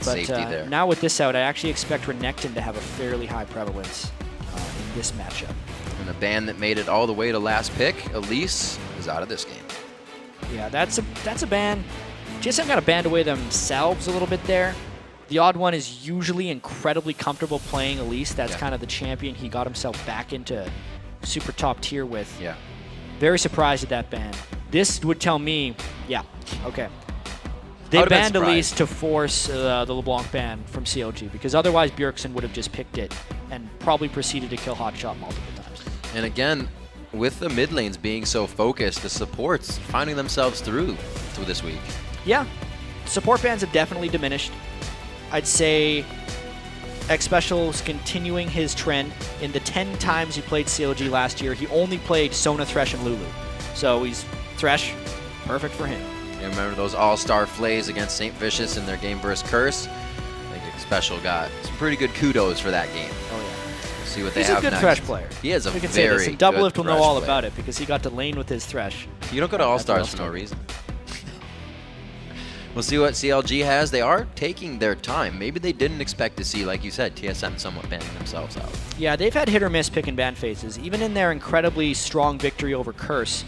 But safety there. now with this out, I actually expect Renekton to have a fairly high prevalence in this matchup. And the ban that made it all the way to last pick, Elise, is out of this game. Yeah, that's a ban. TSM got to band away themselves a little bit there. TheOddOne is usually incredibly comfortable playing Elise. That's kind of the champion he got himself back into super top tier with. Yeah. Very surprised at that ban. This would tell me, yeah, okay. They banned Elise to force the LeBlanc ban from CLG, because otherwise Bjergsen would have just picked it and probably proceeded to kill hotShot multiple times. And again, with the mid lanes being so focused, the supports finding themselves through this week. Yeah, support bans have definitely diminished. I'd say Xpecial is continuing his trend. In the 10 times he played CLG last year, he only played Sona, Thresh, and Lulu. So he's Thresh, perfect for him. You remember those all-star flays against St. Vicious in their game versus Curse? I think Xpecial got some pretty good kudos for that game. Oh, yeah. We'll see what they have next. He's a good Thresh player. He is a we can very say this. And Doublelift will know all player. about it because he got to lane with his Thresh. You don't go to All-Stars for no reason. We'll see what CLG has. They are taking their time. Maybe they didn't expect to see, like you said, TSM somewhat banning themselves out. Yeah, they've had hit or miss pick and ban phases. Even in their incredibly strong victory over Curse,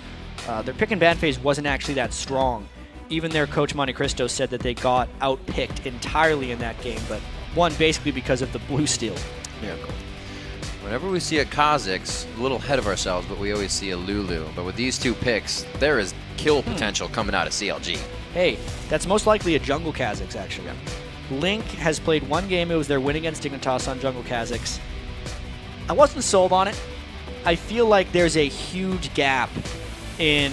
their pick and ban phase wasn't actually that strong. Even their coach Monte Cristo said that they got out-picked entirely in that game, but won basically because of the blue steal miracle. Whenever we see a Kha'Zix, a little ahead of ourselves, but we always see a Lulu. But with these two picks, there is kill potential coming out of CLG. Hey, that's most likely a jungle Kha'Zix, actually. Link has played one game. It was their win against Nientonsoh on jungle Kha'Zix. I wasn't sold on it. I feel like there's a huge gap in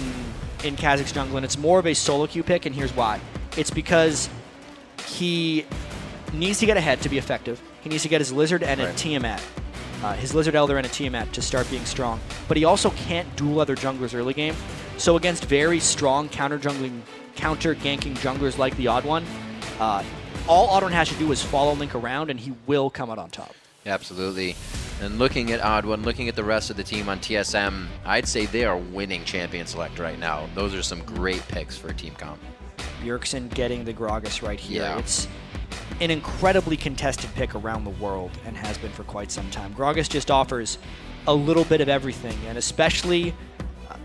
Kha'Zix jungle, and it's more of a solo queue pick, and here's why. It's because he needs to get ahead to be effective. He needs to get his Lizard and a Tiamat. His Lizard Elder and a Tiamat to start being strong. But he also can't duel other junglers early game. So against very strong counter-ganking junglers like TheOddOne, all OddOne has to do is follow Link around, and he will come out on top. Absolutely. And looking at OddOne, looking at the rest of the team on TSM, I'd say they are winning Champion Select right now. Those are some great picks for Team Comp. Bjergsen getting the Gragas right here. Yeah. It's an incredibly contested pick around the world and has been for quite some time. Gragas just offers a little bit of everything, and especially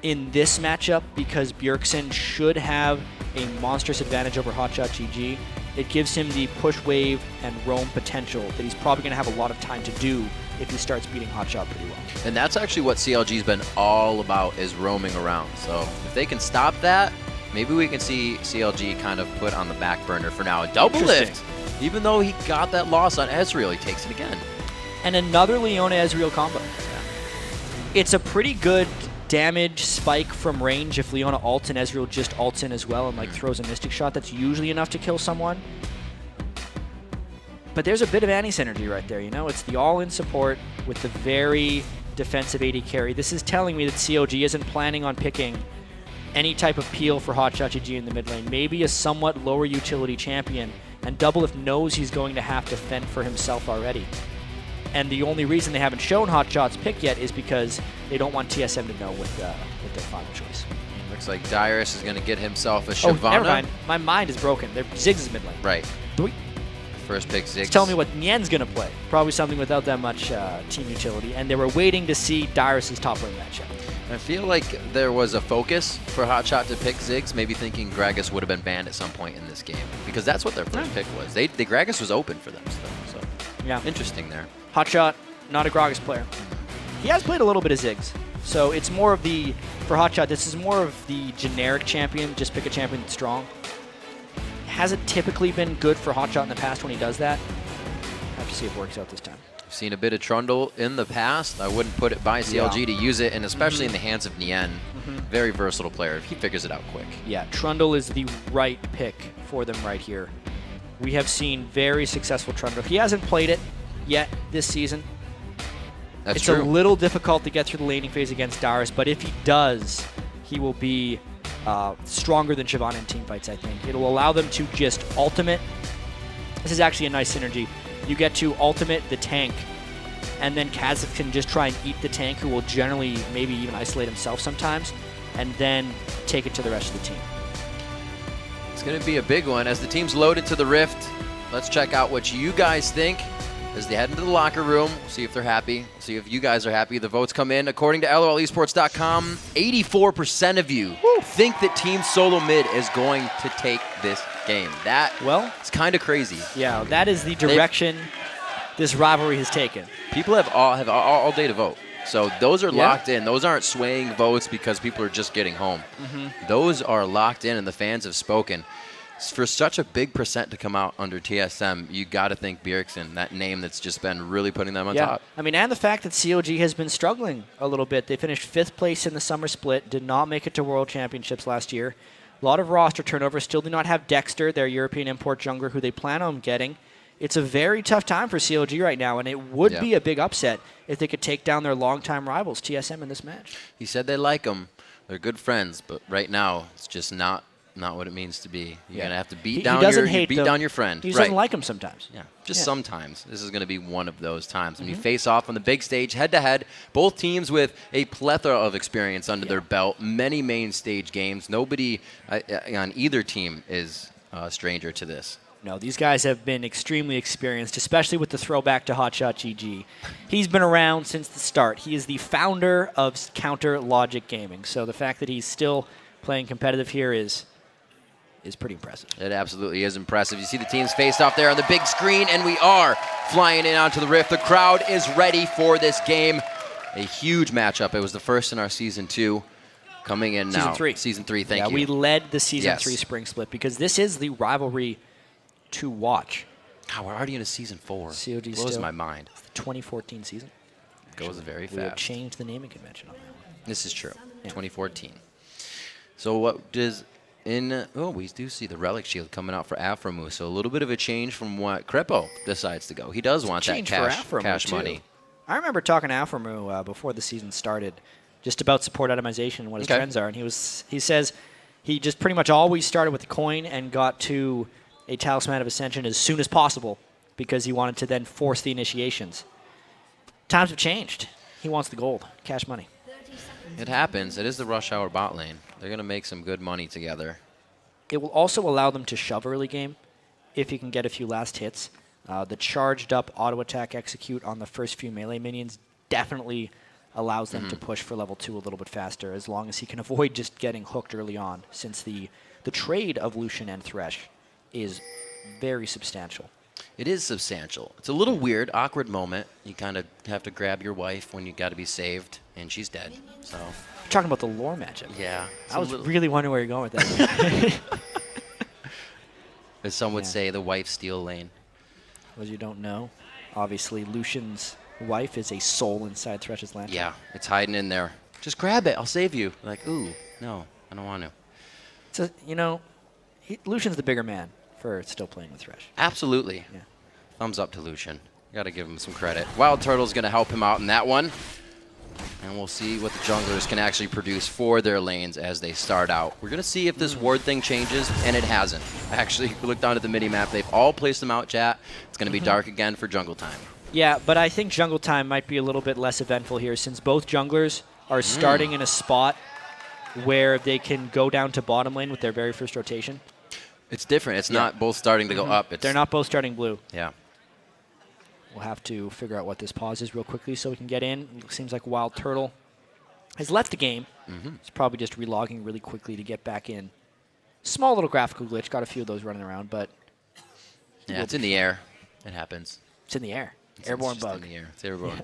in this matchup, because Bjergsen should have a monstrous advantage over hotShotGG, it gives him the push wave and roam potential that he's probably going to have a lot of time to do if he starts beating hotShot pretty well. And that's actually what CLG's been all about, is roaming around. So if they can stop that, maybe we can see CLG kind of put on the back burner for now. Doublelift, even though he got that loss on Ezreal, he takes it again. And another Leona-Ezreal combo. Yeah. It's a pretty good damage spike from range if Leona ults and Ezreal just ults in as well and like throws a Mystic Shot. That's usually enough to kill someone. But there's a bit of anti-synergy right there, you know? It's the all-in support with the very defensive AD carry. This is telling me that CLG isn't planning on picking any type of peel for hotShotGG in the mid lane. Maybe a somewhat lower utility champion, and Doublelift knows he's going to have to fend for himself already. And the only reason they haven't shown hotShot's pick yet is because they don't want TSM to know with their final choice. Looks like Dyrus is going to get himself a Oh, Shyvana. never mind. My mind is broken. Ziggs is mid lane. Right. First pick Ziggs. Tell me what Nien's going to play. Probably something without that much team utility. And they were waiting to see Dyrus' top lane matchup. I feel like there was a focus for hotShot to pick Ziggs, maybe thinking Gragas would have been banned at some point in this game, because that's what their first pick was. The Gragas was open for them still, so yeah, interesting there. hotShot, not a Gragas player. He has played a little bit of Ziggs, so it's more of the, for hotShot, this is more of the generic champion, just pick a champion that's strong. Hasn't typically been good for hotShot in the past when he does that. Have to see if it works out this time. I've seen a bit of Trundle in the past. I wouldn't put it by CLG to use it, and especially in the hands of Nien. Very versatile player. He figures it out quick. Yeah, Trundle is the right pick for them right here. We have seen very successful Trundle. He hasn't played it yet this season. That's it's true. a little difficult to get through the laning phase against Dyrus, but if he does, he will be stronger than Shyvana in teamfights, I think. It'll allow them to just ultimate. This is actually a nice synergy. You get to ultimate the tank, and then Kha'Zix can just try and eat the tank, who will generally maybe even isolate himself sometimes, and then take it to the rest of the team. It's going to be a big one as the team's loaded to the Rift. let's check out what you guys think as they head into the locker room. See if they're happy. See if you guys are happy. The votes come in. According to LOLesports.com, 84% of you think that Team Solomid is going to take this game. It's kind of crazy. Yeah, that is the direction this rivalry has taken. People have all day to vote. So those are locked in. Those aren't swaying votes because people are just getting home. Those are locked in, and the fans have spoken. For such a big percent to come out under TSM, you got to think Bjergsen, that name that's just been really putting them on top. I mean, and the fact that CLG has been struggling a little bit. They finished 5th place in the summer split, did not make it to World Championships last year. A lot of roster turnover. Still do not have Dexter, their European import jungler, who they plan on getting. It's a very tough time for CLG right now, and it would be a big upset if they could take down their longtime rivals, TSM, in this match. He said they like him. They're good friends, but right now it's just not what it means to be. You're going to have to beat down your friend. He just doesn't like him sometimes. Yeah, sometimes. This is going to be one of those times. When you face off on the big stage, head-to-head, both teams with a plethora of experience under their belt, many main stage games. Nobody on either team is a stranger to this. No, these guys have been extremely experienced, especially with the throwback to hotShotGG. He's been around since the start. He is the founder of Counter Logic Gaming. So the fact that he's still playing competitive here is pretty impressive. It absolutely is impressive. You see the teams faced off there on the big screen, and we are flying in onto the Rift. The crowd is ready for this game. A huge matchup. It was the first in our Season 2. Coming in now. Season 3, thank you. Yeah, we led the Season 3 Spring Split because this is the rivalry to watch. God, we're already in a Season 4. COG blows my mind. The 2014 season. Goes very fast. We have changed the naming convention on that one. This is true. 2014. So what does... we do see the Relic Shield coming out for Aphromoo, so a little bit of a change from what Crepo decides to go. He does want that cash money. I remember talking to Aphromoo before the season started just about support itemization and what his trends are, and he says he just pretty much always started with the coin and got to a Talisman of Ascension as soon as possible because he wanted to then force the initiations. Times have changed. He wants the gold, cash money. It happens. It is the rush hour bot lane. They're going to make some good money together. It will also allow them to shove early game if you can get a few last hits. The charged up auto attack execute on the first few melee minions definitely allows them to push for level 2 a little bit faster as long as he can avoid just getting hooked early on, since the trade of Lucian and Thresh is very substantial. It is substantial. It's a little weird, awkward moment. You kind of have to grab your wife when you got to be saved, and she's dead. So you're talking about the lore matchup. Yeah. I was really wondering where you're going with that. As some would say, the wife steal lane. As you don't know, obviously Lucian's wife is a soul inside Thresh's lantern. Yeah, it's hiding in there. Just grab it. I'll save you. Like, ooh, no, I don't want to. So, Lucian's the bigger man for still playing with Thresh. Absolutely. Yeah. Thumbs up to Lucian. Got to give him some credit. WildTurtle's going to help him out in that one. And we'll see what the junglers can actually produce for their lanes as they start out. We're going to see if this ward thing changes, and it hasn't. Actually, we looked down at the mini-map. They've all placed them out, chat. It's going to be dark again for jungle time. Yeah, but I think jungle time might be a little bit less eventful here since both junglers are starting in a spot where they can go down to bottom lane with their very first rotation. It's different. It's not both starting to go up. They're not both starting blue. Yeah. We'll have to figure out what this pause is real quickly so we can get in. It seems like WildTurtle has left the game. He's probably just relogging really quickly to get back in. Small little graphical glitch. Got a few of those running around, but... Yeah, it's in the air. It happens. It's in the air. Airborne bug. It's in the air. It's airborne.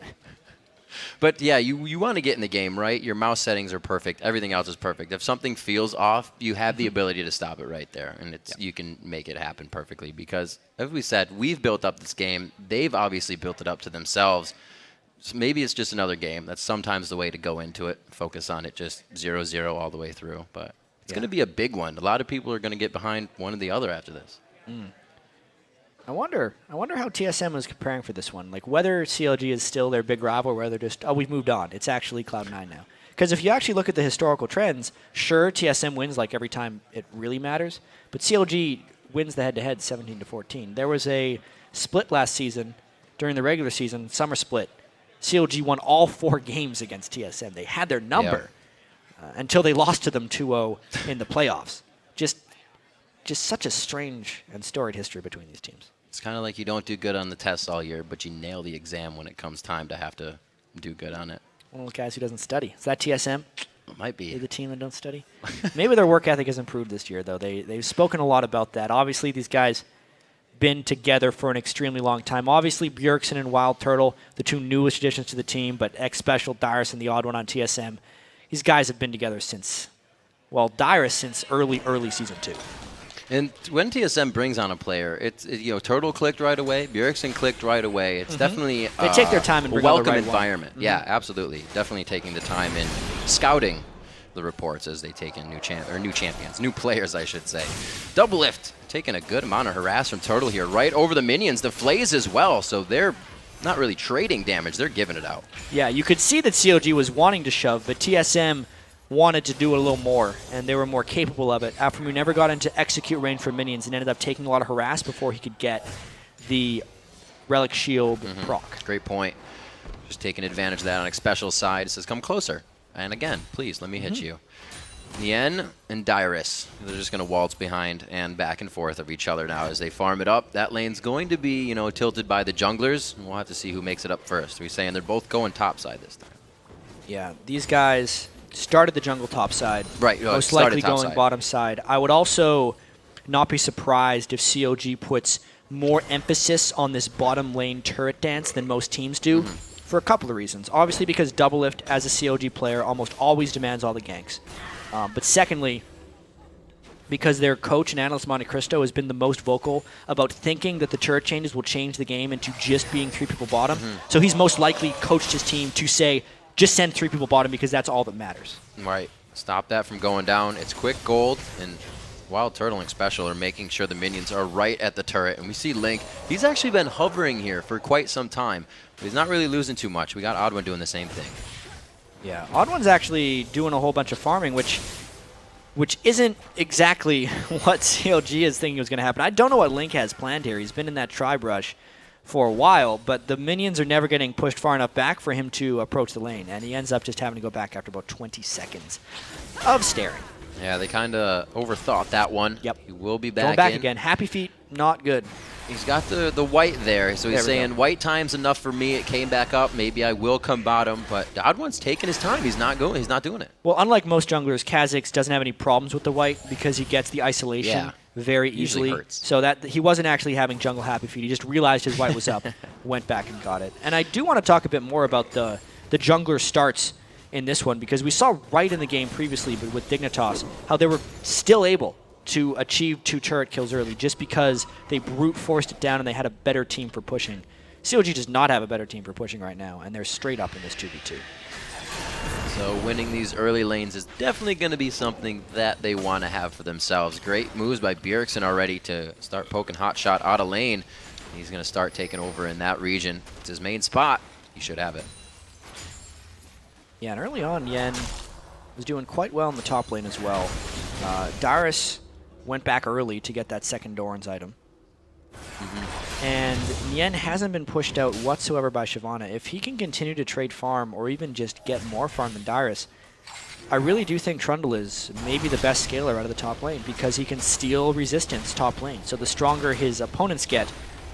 But yeah, you want to get in the game, right? Your mouse settings are perfect. Everything else is perfect. If something feels off, you have the ability to stop it right there, and you can make it happen perfectly. Because, as we said, we've built up this game. They've obviously built it up to themselves. So maybe it's just another game. That's sometimes the way to go into it. Focus on it, just 0-0 all the way through. But it's going to be a big one. A lot of people are going to get behind one or the other after this. I wonder how TSM is preparing for this one. Like whether CLG is still their big rival, or whether they're just, we've moved on. It's actually Cloud9 now. Because if you actually look at the historical trends, sure, TSM wins like every time it really matters, but CLG wins the head-to-head 17-14. There was a split last season during the regular season, summer split. CLG won all 4 games against TSM. They had their number until they lost to them 2-0 in the playoffs. Just such a strange and storied history between these teams. It's kind of like you don't do good on the tests all year, but you nail the exam when it comes time to have to do good on it. One of the guys who doesn't study. Is that TSM? It might be. They're the team that don't study? Maybe their work ethic has improved this year, though. They've spoken a lot about that. Obviously, these guys been together for an extremely long time. Obviously, Bjergsen and WildTurtle, the two newest additions to the team, but Xpecial, Dyrus, and TheOddOne on TSM, these guys have been together since, well, Dyrus since early Season 2. And when TSM brings on a player, Turtle clicked right away, Bjergsen clicked right away. It's definitely they take their time and bring on the welcome right environment. Yeah, absolutely. Definitely taking the time in scouting the reports as they take in new champions, new players, I should say. Doublelift taking a good amount of harass from Turtle here, right over the minions. The Flays as well, so they're not really trading damage. They're giving it out. Yeah, you could see that CLG was wanting to shove, but TSM wanted to do it a little more, and they were more capable of it. Aphromoo never got into execute range for minions and ended up taking a lot of harass before he could get the Relic Shield proc. Great point. Just taking advantage of that on Xpecial's side. It says, come closer. And again, please, let me hit you. Nien and Dyrus, they're just going to waltz behind and back and forth of each other now as they farm it up. That lane's going to be, tilted by the junglers. We'll have to see who makes it up first. We're saying they're both going topside this time. Yeah, these guys started the jungle top side. Right. Most likely going bottom side. I would also not be surprised if CLG puts more emphasis on this bottom lane turret dance than most teams do for a couple of reasons. Obviously because Doublelift as a CLG player almost always demands all the ganks. But secondly, because their coach and analyst Monte Cristo has been the most vocal about thinking that the turret changes will change the game into just being 3 people bottom. So he's most likely coached his team to say, just send 3 people bottom because that's all that matters. Right. Stop that from going down. It's quick gold, and WildTurtle and Xpecial are making sure the minions are right at the turret. And we see Link. He's actually been hovering here for quite some time, but he's not really losing too much. We got TheOddOne doing the same thing. Yeah, TheOddOne's actually doing a whole bunch of farming, which isn't exactly what CLG is thinking was going to happen. I don't know what Link has planned here. He's been in that tribe rush for a while, but the minions are never getting pushed far enough back for him to approach the lane, and he ends up just having to go back after about 20 seconds of staring. Yeah, they kind of overthought that one. Yep. He will be back Going back again. Happy feet, not good. He's got the white there, so he's saying white time's enough for me. It came back up. Maybe I will come bottom, but TheOddOne's taking his time. He's not going. He's not doing it. Well, unlike most junglers, Kha'Zix doesn't have any problems with the white because he gets the isolation very easily. Hurts. So that he wasn't actually having jungle happy feet. He just realized his white was up, went back and got it. And I do want to talk a bit more about the jungler starts in this one because we saw right in the game previously, but with Nientonsoh, how they were still able to achieve 2 turret kills early just because they brute forced it down and they had a better team for pushing. CLG does not have a better team for pushing right now, and they're straight up in this 2v2. So winning these early lanes is definitely going to be something that they want to have for themselves. Great moves by Bjergsen already to start poking hotshot out of lane. He's going to start taking over in that region. It's his main spot. He should have it. Yeah, and early on, Yen was doing quite well in the top lane as well. Dyrus went back early to get that second Doran's item. And Nien hasn't been pushed out whatsoever by Shyvana. If he can continue to trade farm or even just get more farm than Dyrus, I really do think Trundle is maybe the best scaler out of the top lane because he can steal resistance top lane. So the stronger his opponents get,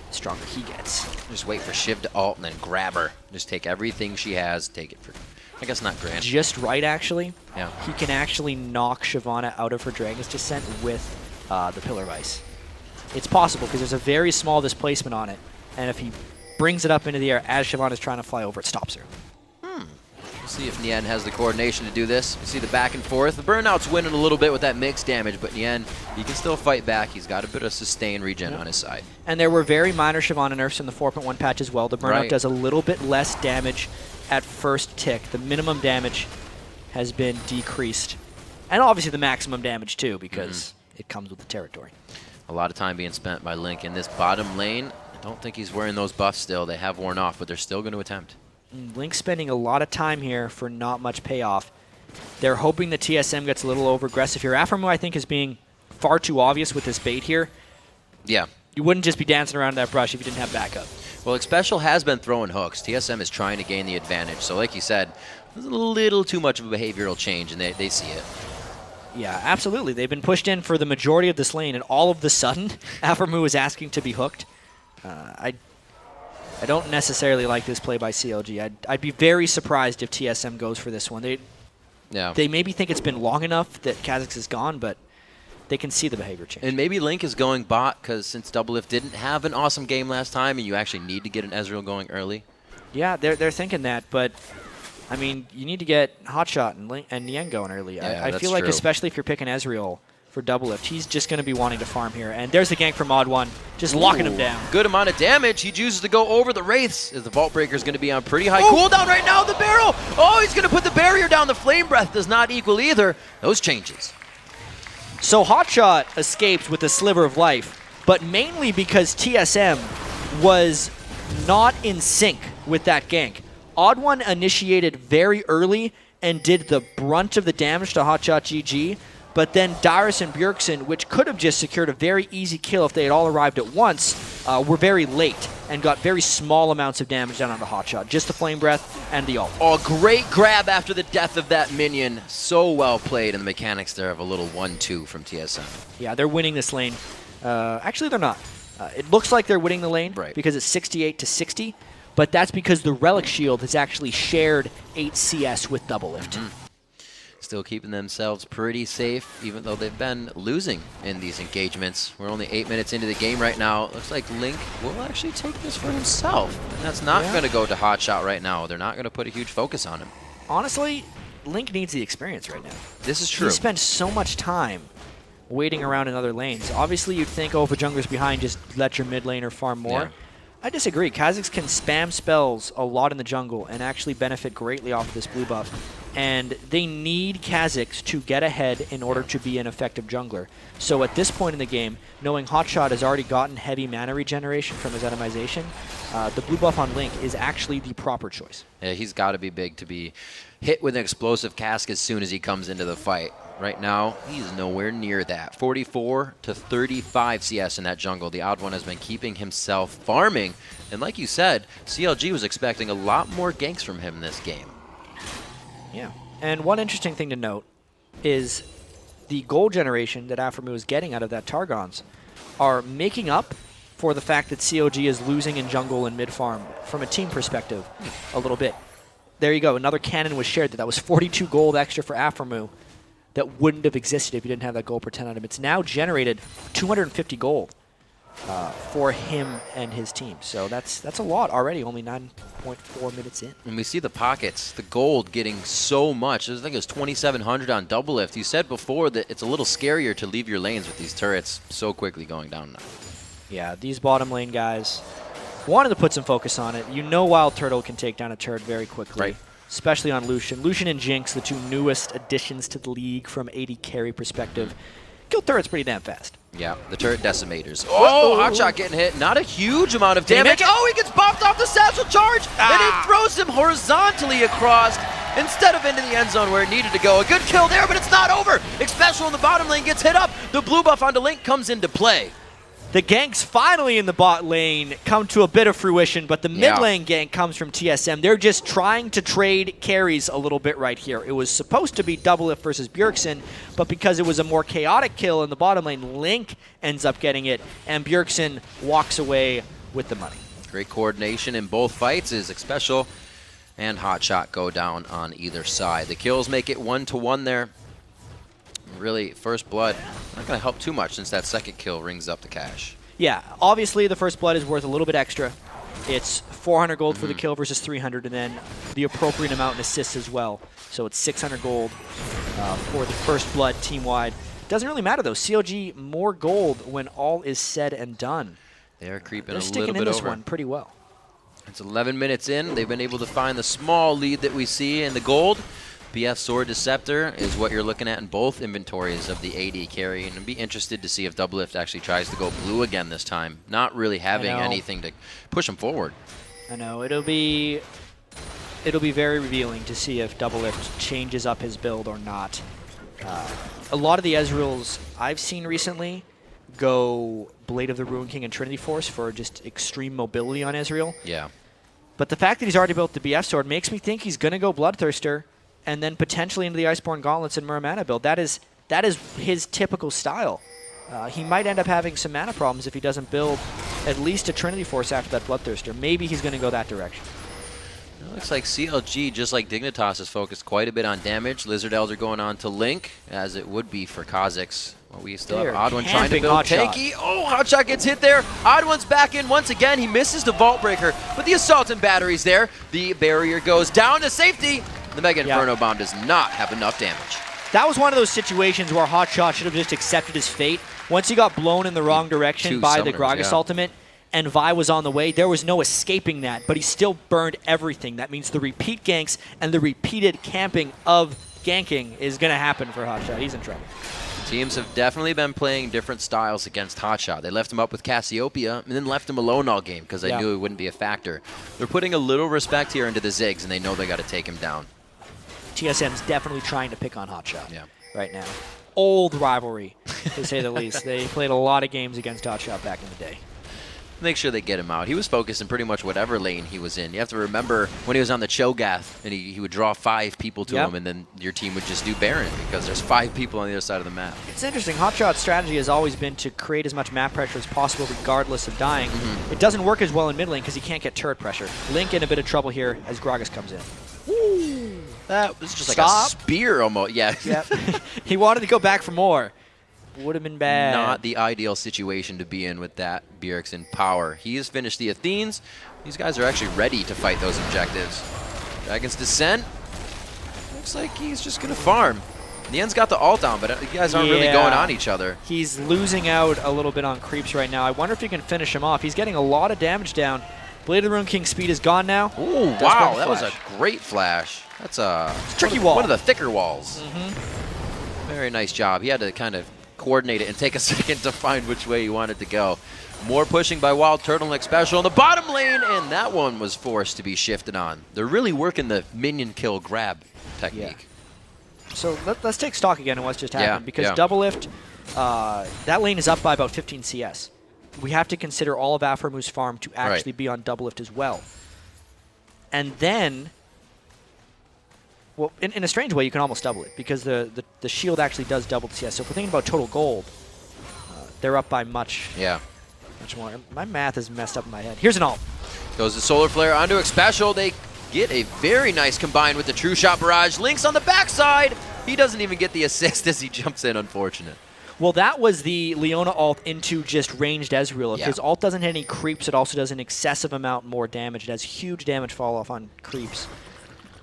the stronger he gets. Just wait for Shiv to ult and then grab her. Just take everything she has, take it for, I guess not Grant. Just right, actually. Yeah. He can actually knock Shyvana out of her Dragon's Descent with the Pillar of Ice. It's possible because there's a very small displacement on it, and if he brings it up into the air as Shyvana is trying to fly over, it stops her. We'll see if Nien has the coordination to do this. You see the back and forth. The burnout's winning a little bit with that mixed damage, but Nien, he can still fight back. He's got a bit of sustained regen on his side. And there were very minor Shyvana nerfs in the 4.1 patch as well. The burnout does a little bit less damage at first tick. The minimum damage has been decreased. And obviously the maximum damage too, because it comes with the territory. A lot of time being spent by Link in this bottom lane. I don't think he's wearing those buffs still. They have worn off, but they're still going to attempt. Link's spending a lot of time here for not much payoff. They're hoping the TSM gets a little over-aggressive here. Aphromoo, I think, is being far too obvious with this bait here. Yeah. You wouldn't just be dancing around that brush if you didn't have backup. Well, Xpecial has been throwing hooks. TSM is trying to gain the advantage. So like you said, there's a little too much of a behavioral change, and they see it. Yeah, absolutely. They've been pushed in for the majority of this lane, and all of the sudden, Aphromoo is asking to be hooked. I don't necessarily like this play by CLG. I'd be very surprised if TSM goes for this one. They maybe think it's been long enough that Kha'Zix is gone, but they can see the behavior change. And maybe Link is going bot because since Doublelift didn't have an awesome game last time, and you actually need to get an Ezreal going early. Yeah, they're thinking that, but I mean, you need to get hotshot and Nien going early. Yeah, I feel like especially if you're picking Ezreal for Doublelift, he's just going to be wanting to farm here. And there's the gank from OddOne, just locking him down. Good amount of damage. He chooses to go over the Wraiths as the Vault Breaker is going to be on pretty high cooldown right now. The barrel. Oh, he's going to put the barrier down. The Flame Breath does not equal either. Those changes. So hotshot escapes with a sliver of life, but mainly because TSM was not in sync with that gank. OddOne initiated very early and did the brunt of the damage to hotShotGG, but then Dyrus and Bjergsen, which could have just secured a very easy kill if they had all arrived at once, were very late and got very small amounts of damage down onto hotshot. Just the Flame Breath and the ult. Oh, great grab after the death of that minion. So well played, and the mechanics there of a little 1-2 from TSM. Yeah, they're winning this lane. Actually, they're not. It looks like they're winning the lane because it's 68-60, but that's because the Relic Shield has actually shared 8 CS with Doublelift. Still keeping themselves pretty safe, even though they've been losing in these engagements. We're only 8 minutes into the game right now. Looks like Link will actually take this for himself. And that's not going to go to hotshot right now. They're not going to put a huge focus on him. Honestly, Link needs the experience right now. This is true. He spends so much time waiting around in other lanes. Obviously, you'd think, oh, if a jungler's behind, just let your mid laner farm more. Yeah. I disagree. Kha'Zix can spam spells a lot in the jungle and actually benefit greatly off of this blue buff. And they need Kha'Zix to get ahead in order to be an effective jungler. So at this point in the game, knowing hotshot has already gotten heavy mana regeneration from his itemization, the blue buff on Link is actually the proper choice. Yeah, he's got to be big to be hit with an explosive cask as soon as he comes into the fight. Right now, he's nowhere near that. 44-35 CS in that jungle. The OddOne has been keeping himself farming. And like you said, CLG was expecting a lot more ganks from him this game. Yeah. And one interesting thing to note is the gold generation that Aphromoo is getting out of that Targons are making up for the fact that CLG is losing in jungle and mid-farm from a team perspective a little bit. There you go. Another cannon was shared. That was 42 gold extra for Aphromoo. That wouldn't have existed if you didn't have that gold per 10 on him. It's now generated 250 gold for him and his team. So that's a lot already, only 9.4 minutes in. And we see the pockets, the gold getting so much. I think it was 2,700 on Doublelift. You said before that it's a little scarier to leave your lanes with these turrets so quickly going down now. Yeah, these bottom lane guys wanted to put some focus on it. You know WildTurtle can take down a turret very quickly. Right. Especially on Lucian. Lucian and Jinx, the two newest additions to the league from AD carry perspective. Kill turrets pretty damn fast. Yeah, the turret decimators. Oh, hotshot getting hit. Not a huge amount of damage. Oh, he gets bopped off the satchel charge, and it throws him horizontally across instead of into the end zone where it needed to go. A good kill there, but it's not over. Xpecial in the bottom lane gets hit up. The blue buff onto Link comes into play. The ganks finally in the bot lane come to a bit of fruition, but the mid lane gank comes from TSM. They're just trying to trade carries a little bit right here. It was supposed to be Doublelift versus Bjergsen, but because it was a more chaotic kill in the bottom lane, Link ends up getting it, and Bjergsen walks away with the money. Great coordination in both fights as Xpecial and hotshot go down on either side. The kills make it 1-1 there. Really, first blood, not going to help too much since that second kill rings up the cash. Yeah, obviously the first blood is worth a little bit extra. It's 400 gold for the kill versus 300, and then the appropriate amount in assists as well. So it's 600 gold for the first blood team-wide. Doesn't really matter, though. CLG more gold when all is said and done. They're creeping They're a little sticking bit in this over. one pretty well. It's 11 minutes in. They've been able to find the small lead that we see in the gold. BF Sword Deceptor is what you're looking at in both inventories of the AD carry, and I'd be interested to see if Doublelift actually tries to go blue again this time, not really having anything to push him forward. I know. It'll be very revealing to see if Doublelift changes up his build or not. A lot of the Ezreals I've seen recently go Blade of the Ruin King and Trinity Force for just extreme mobility on Ezreal. Yeah. But the fact that he's already built the BF Sword makes me think he's going to go Bloodthirster and then potentially into the Iceborne Gauntlets and Muramana build. That is his typical style. He might end up having some mana problems if he doesn't build at least a Trinity Force after that Bloodthirster. Maybe he's going to go that direction. It looks like CLG, just like Dignitas, is focused quite a bit on damage. Lizard Elder going on to Link, as it would be for Kha'Zix. Well, we still have OddOne trying to build tanky. Oh, hotshot gets hit there. OddOne's back in once again. He misses the Vault Breaker, but the Assault and Battery's there. The barrier goes down to safety. The Mega Inferno Bomb does not have enough damage. That was one of those situations where hotshot should have just accepted his fate. Once he got blown in the wrong direction by the Gragas ultimate, and Vi was on the way, there was no escaping that, but he still burned everything. That means the repeat ganks and the repeated camping of ganking is going to happen for hotshot. He's in trouble. Teams have definitely been playing different styles against hotshot. They left him up with Cassiopeia and then left him alone all game because they knew it wouldn't be a factor. They're putting a little respect here into the Ziggs, and they know they got to take him down. TSM's definitely trying to pick on hotshot right now. Old rivalry, to say the least. They played a lot of games against hotshot back in the day. Make sure they get him out. He was focused in pretty much whatever lane he was in. You have to remember when he was on the Cho'Gath and he would draw 5 people to him, and then your team would just do Baron because there's 5 people on the other side of the map. It's interesting. Hotshot's strategy has always been to create as much map pressure as possible regardless of dying. It doesn't work as well in mid lane because he can't get turret pressure. Link in a bit of trouble here as Gragas comes in. Ooh, that was just like a spear almost. Yeah. He wanted to go back for more. Would have been bad. Not the ideal situation to be in with that Bjergsen power. He has finished the Athenes. These guys are actually ready to fight those objectives. Dragon's Descent. Looks like he's just going to farm. Nien's got the ult on, but you guys aren't really going on each other. He's losing out a little bit on creeps right now. I wonder if he can finish him off. He's getting a lot of damage down. Blade of the Rune King's speed is gone now. Oh, wow. That was a great flash. That's a tricky wall. One of the thicker walls. Very nice job. He had to kind of coordinate it and take a second to find which way he wanted to go. More pushing by WildTurtle and Xpecial in the bottom lane, and that one was forced to be shifted on. They're really working the minion kill grab technique. So let's take stock again on what's just happened, because Doublelift, that lane is up by about 15 CS. We have to consider all of Aphromoo's farm to actually be on Doublelift as well. And then, well, in a strange way, you can almost double it, because the shield actually does double the CS. So if we're thinking about total gold, they're up by much more. My math is messed up in my head. Here's an ult. Goes the Solar Flare onto Xpecial. They get a very nice combine with the True Shot Barrage. Link's on the backside. He doesn't even get the assist as he jumps in, unfortunate. Well, that was the Leona ult into just ranged Ezreal. If his ult doesn't hit any creeps, it also does an excessive amount more damage. It has huge damage fall off on creeps.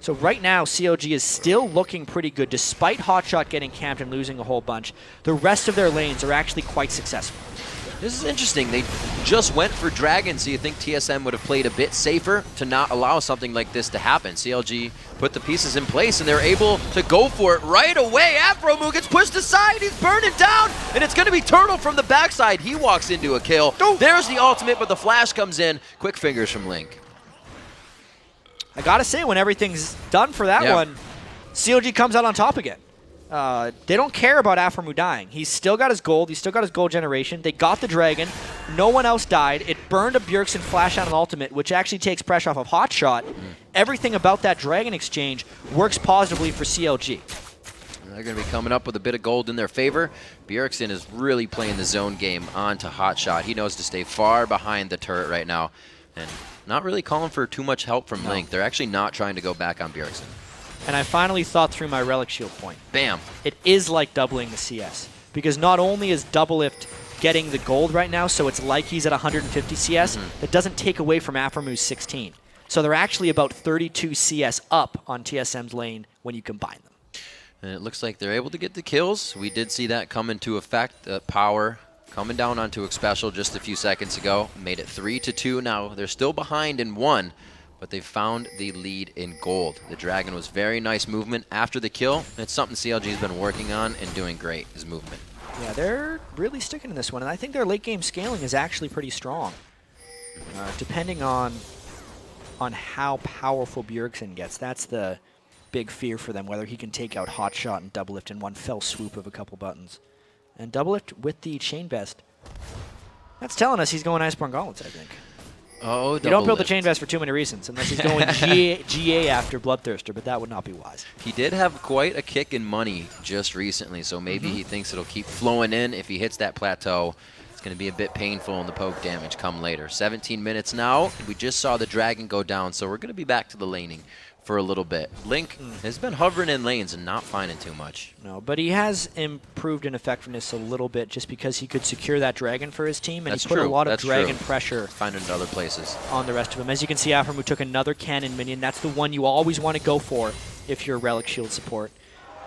So right now, CLG is still looking pretty good, despite hotshot getting camped and losing a whole bunch. The rest of their lanes are actually quite successful. This is interesting. They just went for Dragon, so you think TSM would have played a bit safer to not allow something like this to happen. CLG put the pieces in place, and they're able to go for it right away. Aphromoo gets pushed aside. He's burning down, and it's going to be Turtle from the backside. He walks into a kill. There's the ultimate, but the flash comes in. Quick fingers from Link. I gotta say, when everything's done for that one, CLG comes out on top again. They don't care about Aphromoo dying. He's still got his gold. He's still got his gold generation. They got the dragon. No one else died. It burned a Bjergsen flash out an ultimate, which actually takes pressure off of hotshot. Everything about that dragon exchange works positively for CLG. They're going to be coming up with a bit of gold in their favor. Bjergsen is really playing the zone game onto hotshot. He knows to stay far behind the turret right now, and not really calling for too much help from Link. They're actually not trying to go back on Bjergsen. And I finally thought through my Relic Shield point. Bam. It is like doubling the CS. Because not only is Doublelift getting the gold right now, so it's like he's at 150 CS, that doesn't take away from Aphromoo's 16. So they're actually about 32 CS up on TSM's lane when you combine them. And it looks like they're able to get the kills. We did see that come into effect. Power coming down onto Xpecial just a few seconds ago. Made it 3-2 now. They're still behind in 1. But they found the lead in gold. The Dragon was very nice movement after the kill. It's something CLG's been working on and doing great, is movement. Yeah, they're really sticking to this one, and I think their late game scaling is actually pretty strong. Depending on how powerful Bjergsen gets, that's the big fear for them, whether he can take out hotshot and Doublelift in one fell swoop of a couple buttons. And Doublelift with the Chain Vest, that's telling us he's going Iceborne Gauntlets, I think. Oh, you don't build the Chain Vest for too many reasons, unless he's going GA after Bloodthirster, but that would not be wise. He did have quite a kick in money just recently, so maybe he thinks it'll keep flowing in. If he hits that plateau, it's going to be a bit painful in the poke damage come later. 17 minutes now. We just saw the dragon go down, so we're going to be back to the laning for a little bit. Link has been hovering in lanes and not finding too much. No, but he has improved in effectiveness a little bit just because he could secure that dragon for his team, and That's he put true. a lot of That's dragon true. pressure Find it in other places on the rest of them. As you can see, Aphromoo took another cannon minion. That's the one you always want to go for if you're a Relic Shield support.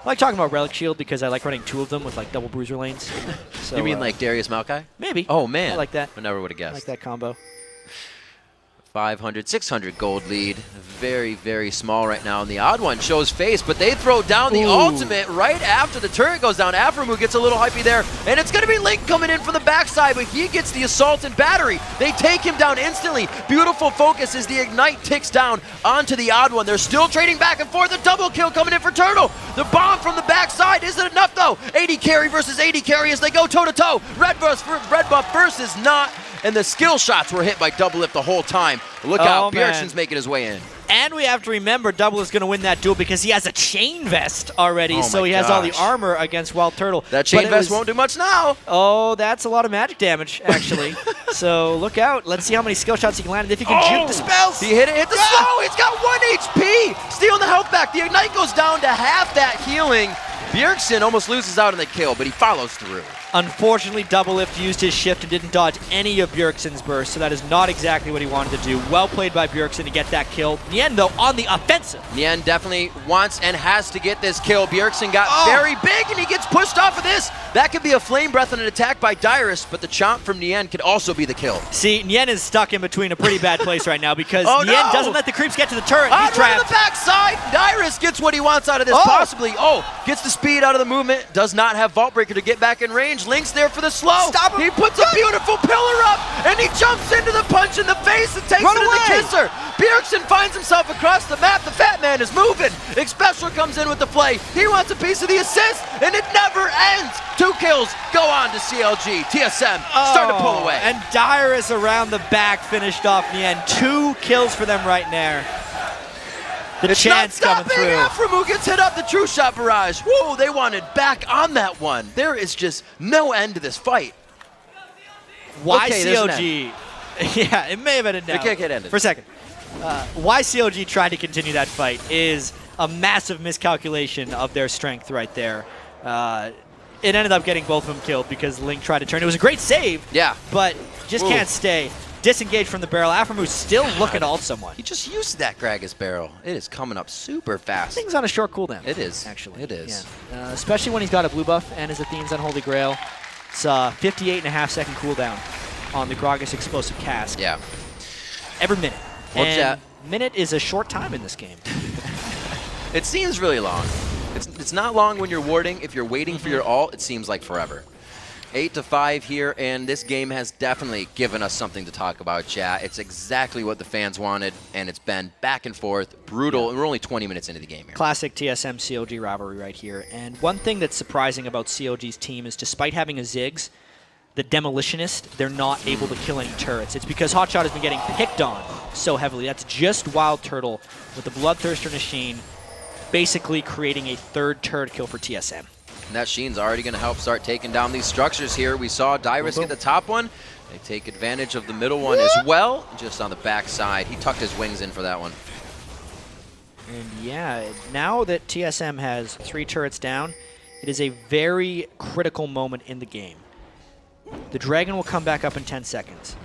I like talking about Relic Shield because I like running 2 of them with like double bruiser lanes. So, you mean like Darius Maokai? Maybe. Oh man, I like that. I never would have I guessed. like that combo. 500, 600 gold lead. Very, very small right now. And TheOddOne shows face, but they throw down the ultimate right after the turret goes down. Aphromoo gets a little hypey there, and it's going to be Link coming in from the backside, but he gets the assault and battery. They take him down instantly. Beautiful focus as the ignite ticks down onto TheOddOne. They're still trading back and forth. A double kill coming in for Turtle. The bomb from the backside isn't enough, though. 80 carry versus 80 carry as they go toe-to-toe. Red buff versus not. And the skill shots were hit by Doublelift the whole time. Look out, Bjergsen's making his way in. And we have to remember Double is going to win that duel because he has a chain vest already, so he has all the armor against WildTurtle. That chain vest won't do much now. Oh, that's a lot of magic damage, actually. So look out. Let's see how many skill shots he can land and if he can juke the spells. He hit the slow. He's got 1 HP. Stealing the health back. The ignite goes down to half that healing. Bjergsen almost loses out on the kill, but he follows through. Unfortunately, Doublelift used his shift and didn't dodge any of Bjergsen's bursts, so that is not exactly what he wanted to do. Well played by Bjergsen to get that kill. Nien, though, on the offensive. Nien definitely wants and has to get this kill. Bjergsen got very big, and he gets pushed off of this. That could be a flame breath and an attack by Dyrus, but the chomp from Nien could also be the kill. See, Nien is stuck in between a pretty bad place right now because Nien doesn't let the creeps get to the turret. He's trapped. On the backside, Dyrus gets what he wants out of this, possibly. Gets the speed out of the movement, does not have Vault Breaker to get back in range. Link's there for the slow. Stop him. He puts a beautiful pillar up, and he jumps into the punch in the face and takes it to the kisser. Bjergsen finds himself across the map. The fat man is moving. Xpecial comes in with the flay. He wants a piece of the assist, and it never ends. 2 kills go on to CLG. TSM start to pull away. And Dyrus around the back finished off Nien. 2 kills for them right there. The chance coming through. Aphromoo gets hit up the true shot barrage. Whoa, they wanted back on that one. There is just no end to this fight. Why CLG? Yeah, it may have ended now. It can't get ended. For a second. Why CLG tried to continue that fight is a massive miscalculation of their strength right there. It ended up getting both of them killed because Link tried to turn. It was a great save, but just can't stay. Disengaged from the barrel. Aphromoo still looking to ult someone. He just used that Gragas barrel. It is coming up super fast. Things on a short cooldown. It is. Actually. It is. Yeah. Especially when he's got a blue buff and his Athene's Unholy Grail. It's a 58.5-second cooldown on the Gragas Explosive Cask. Yeah. Every minute. What's that? Minute is a short time in this game. It seems really long. It's not long when you're warding. If you're waiting for your ult, it seems like forever. 8-5 here, and this game has definitely given us something to talk about, chat. It's exactly what the fans wanted, and it's been back and forth, brutal, and we're only 20 minutes into the game here. Classic TSM CLG rivalry right here. And one thing that's surprising about CLG's team is despite having a Ziggs, the Demolitionist, they're not able to kill any turrets. It's because hotShot has been getting picked on so heavily. That's just WildTurtle with the Bloodthirster Machine basically creating a 3rd turret kill for TSM. And that Sheen's already going to help start taking down these structures here. We saw Dyrus get the top one. They take advantage of the middle one as well, just on the back side. He tucked his wings in for that one. And yeah, now that TSM has 3 turrets down, it is a very critical moment in the game. The Dragon will come back up in 10 seconds.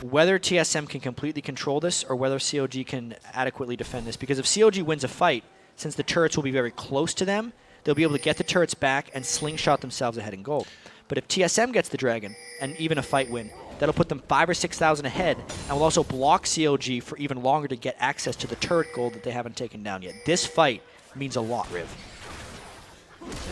Whether TSM can completely control this or whether CLG can adequately defend this, because if CLG wins a fight, since the turrets will be very close to them, they'll be able to get the turrets back and slingshot themselves ahead in gold. But if TSM gets the Dragon, and even a fight win, that'll put them 5,000 or 6,000 ahead, and will also block CLG for even longer to get access to the turret gold that they haven't taken down yet. This fight means a lot, Riv.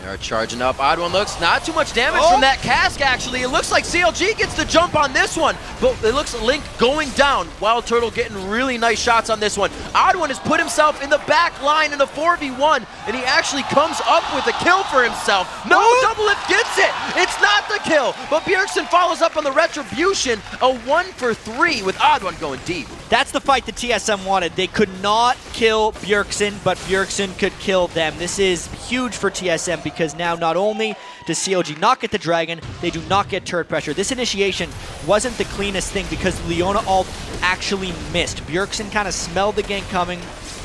They are charging up. OddOne looks not too much damage from that cask, actually. It looks like CLG gets the jump on this one, but it looks like Link going down. WildTurtle getting really nice shots on this one. OddOne has put himself in the back line in a 4v1, and he actually comes up with a kill for himself. No, Doublelift gets it. It's not the kill, but Bjergsen follows up on the retribution. A 1 for 3 with OddOne going deep. That's the fight that TSM wanted. They could not kill Bjergsen, but Bjergsen could kill them. This is huge for TSM because now not only does CLG not get the Dragon, they do not get turret pressure. This initiation wasn't the cleanest thing because Leona ult actually missed. Bjergsen kind of smelled the gank coming.